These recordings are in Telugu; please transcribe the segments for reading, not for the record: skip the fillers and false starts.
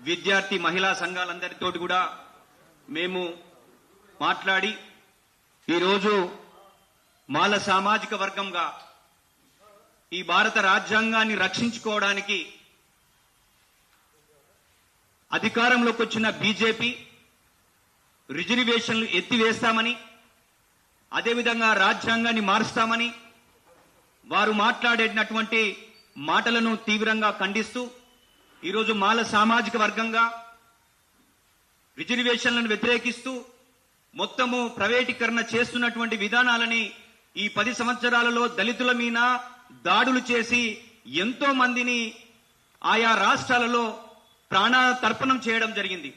విద్యార్థి మహిళా సంఘాలందరితో కూడా మేము మాట్లాడి ఈరోజు మాల సామాజిక వర్గంగా ఈ భారత రాజ్యాంగాన్ని రక్షించుకోవడానికి అధికారంలోకి వచ్చిన బీజేపీ రిజర్వేషన్లు ఎత్తివేస్తామని, అదేవిధంగా రాజ్యాంగాన్ని మారుస్తామని వారు మాట్లాడేటటువంటి మాటలను తీవ్రంగా ఖండిస్తూ ఈరోజు మాల సామాజిక వర్గంగా రిజర్వేషన్లను వ్యతిరేకిస్తూ మొత్తము ప్రైవేటీకరణ చేస్తున్నటువంటి విధానాలని ఈ 10 సంవత్సరాలలో దళితుల మీద దాడులు చేసి ఎంతో మందిని ఆయా రాష్ట్రాలలో ప్రాణతర్పణం చేయడం జరిగింది.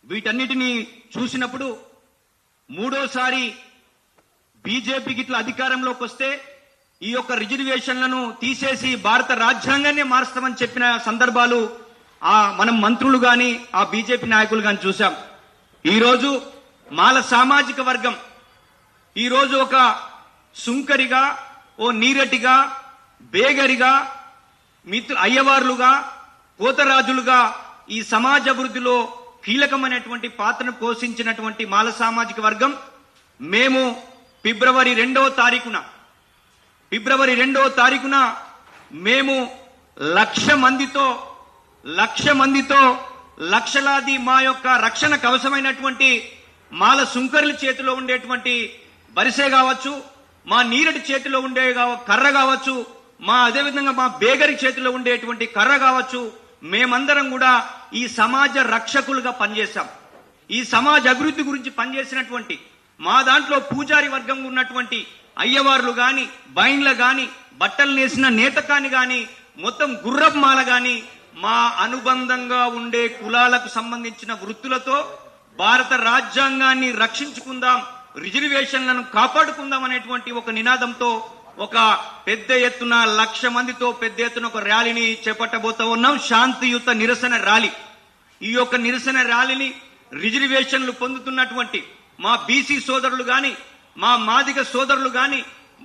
వీటన్నిటినీ చూసినప్పుడు మూడోసారి బీజేపీకి ఇట్లా అధికారంలోకి వస్తే ఈ యొక్క రిజర్వేషన్లను తీసేసి భారత రాజ్యాంగాన్ని మారుస్తామని చెప్పిన సందర్భాలు మనం మంత్రులు గాని ఆ బీజేపీ నాయకులు గాని చూశాం. ఈరోజు మాల సామాజిక వర్గం ఈరోజు ఒక సుంకరిగా, ఓ నీరటిగా, బేగరిగా, అయ్యవార్లుగా, కోతరాజులుగా ఈ సమాజ అభివృద్ధిలో కీలకమైనటువంటి పాత్రను పోషించినటువంటి మాల సామాజిక వర్గం మేము ఫిబ్రవరి 2వ తారీఖున మేము 1,00,000 మందితో లక్షలాది మా యొక్క రక్షణ కవచమైనటువంటి మాల సుంకరుల చేతిలో ఉండేటువంటి బరిసే కావచ్చు, మా నీరటి చేతిలో ఉండే కర్ర కావచ్చు, అదేవిధంగా మా బేగరి చేతిలో ఉండేటువంటి కర్ర కావచ్చు, మేమందరం కూడా ఈ సమాజ రక్షకులుగా పనిచేశాం. ఈ సమాజ అభివృద్ధి గురించి పనిచేసినటువంటి మా దాంట్లో పూజారి వర్గం ఉన్నటువంటి అయ్యవార్లు గాని, బైన్ల గాని, బట్టలు నేసిన నేతకాని గాని, మొత్తం గుర్రపు మాల గాని, మా అనుబంధంగా ఉండే కులాలకు సంబంధించిన వృత్తులతో భారత రాజ్యాంగాన్ని రక్షించుకుందాం, రిజర్వేషన్లను కాపాడుకుందాం అనేటువంటి ఒక నినాదంతో ఒక పెద్ద ఎత్తున 1,00,000 మందితో పెద్ద ఎత్తున ఒక ర్యాలీని చేపట్టబోతా ఉన్నాం. శాంతియుత నిరసన ర్యాలీ. ఈ యొక్క నిరసన ర్యాలీని రిజర్వేషన్లు పొందుతున్నటువంటి మా బీసీ సోదరులు గాని, మా మాదిగ సోదరులు గాని,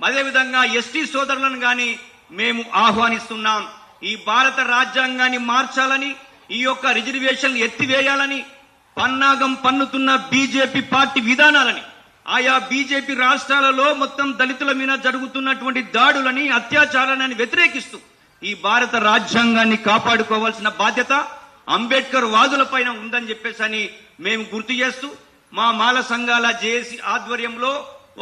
అదేవిధంగా ఎస్టీ సోదరులను గాని మేము ఆహ్వానిస్తున్నాం. ఈ భారత రాజ్యాంగాన్ని మార్చాలని, ఈ యొక్క రిజర్వేషన్లు ఎత్తివేయాలని పన్నాగం పన్నుతున్న బీజేపీ పార్టీ విధానాలని, ఆయా బీజేపీ రాష్ట్రాలలో మొత్తం దళితుల మీద జరుగుతున్నటువంటి దాడులని, అత్యాచారాలని వ్యతిరేకిస్తూ ఈ భారత రాజ్యాంగాన్ని కాపాడుకోవాల్సిన బాధ్యత అంబేద్కర్ వాదులపైన ఉందని చెప్పేసి మేము గుర్తు చేస్తూ మా మాల సంఘాల జేఏసీ ఆధ్వర్యంలో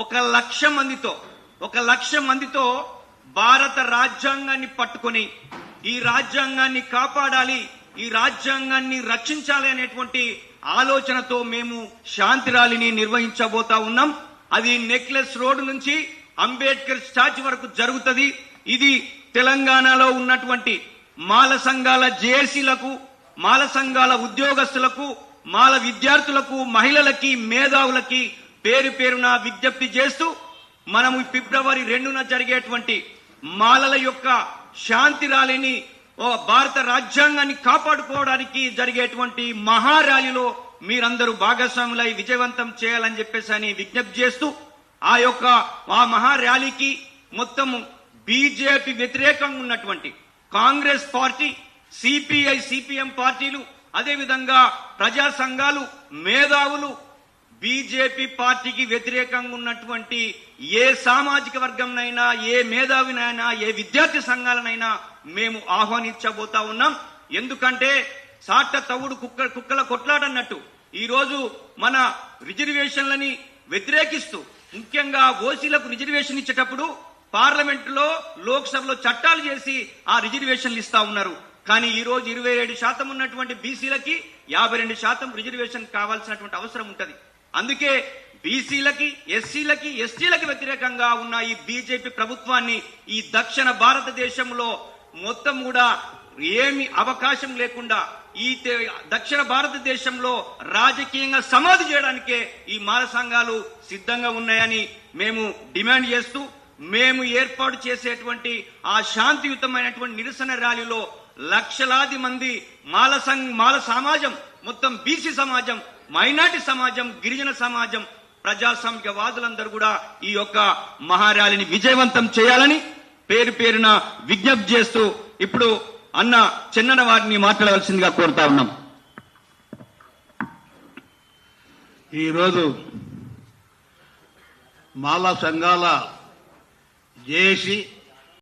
1,00,000 మందితో భారత రాజ్యాంగాన్ని పట్టుకొని ఈ రాజ్యాంగాన్ని కాపాడాలి, ఈ రాజ్యాంగాన్ని రక్షించాలి అనేటువంటి ఆలోచనతో మేము శాంతి ర్యాలీని నిర్వహించబోతా ఉన్నాం. అది నెక్లెస్ రోడ్ నుంచి అంబేద్కర్ స్టాచ్యూ వరకు జరుగుతుంది. ఇది తెలంగాణలో ఉన్నటువంటి మాల సంఘాల జేఏసీలకు, మాల సంఘాల ఉద్యోగస్తులకు, మాల విద్యార్థులకు, మహిళలకి, మేధావులకి పేరు పేరున విజ్ఞప్తి చేస్తూ మనము ఫిబ్రవరి 2న జరిగేటువంటి మాలల యొక్క శాంతి ర్యాలీని భారత రాజ్యాంగాన్ని కాపాడుకోవడానికి జరిగేటువంటి మహా ర్యాలీలో మీరందరూ భాగస్వాములై విజయవంతం చేయాలని చెప్పేసి విజ్ఞప్తి చేస్తూ ఆ మహా ర్యాలీకి మొత్తం బీజేపీ వ్యతిరేకంగా ఉన్నటువంటి కాంగ్రెస్ పార్టీ, సిపిఐ, సిపిఎం పార్టీలు, అదేవిధంగా ప్రజా సంఘాలు, మేధావులు, బీజేపీ పార్టీకి వ్యతిరేకంగా ఉన్నటువంటి ఏ సామాజిక వర్గంనైనా, ఏ మేధావినైనా, ఏ విద్యార్థి సంఘాలనైనా మేము ఆహ్వానించబోతా ఉన్నాం. ఎందుకంటే సాట తవుడు కుక్కల కొట్లాడన్నట్టు ఈరోజు మన రిజర్వేషన్లని వ్యతిరేకిస్తూ, ముఖ్యంగా ఓసీలకు రిజర్వేషన్ ఇచ్చేటప్పుడు పార్లమెంటులో, లోక్సభలో చట్టాలు చేసి ఆ రిజర్వేషన్లు ఇస్తా ఉన్నారు. కానీ ఈ రోజు 27% ఉన్నటువంటి బీసీలకి 52% రిజర్వేషన్ కావాల్సినటువంటి అవసరం ఉంటది. అందుకే బీసీలకి, ఎస్సీలకి, ఎస్టీలకి వ్యతిరేకంగా ఉన్న ఈ బీజేపీ ప్రభుత్వాన్ని ఈ దక్షిణ భారతదేశంలో మొత్తం కూడా ఏమి అవకాశం లేకుండా ఈ దక్షిణ భారతదేశంలో రాజకీయంగా సమాధి చేయడానికే ఈ మాల సంఘాలు సిద్ధంగా ఉన్నాయని మేము డిమాండ్ చేస్తూ మేము ఏర్పాటు చేసేటువంటి ఆ శాంతియుతమైనటువంటి నిరసన ర్యాలీలో లక్షలాది మంది మాల సమాజం, మొత్తం బీసీ సమాజం, మైనార్టీ సమాజం, గిరిజన సమాజం, ప్రజాస్వామ్యవాదులందరూ కూడా ఈ యొక్క మహార్యాలీని విజయవంతం చేయాలని పేరు పేరున విజ్ఞప్తి చేస్తూ ఇప్పుడు అన్న చెన్నన వారిని మాట్లాడవలసిందిగా కోరుతా ఉన్నాం. ఈరోజు మాలా సంఘాల జేఏసీ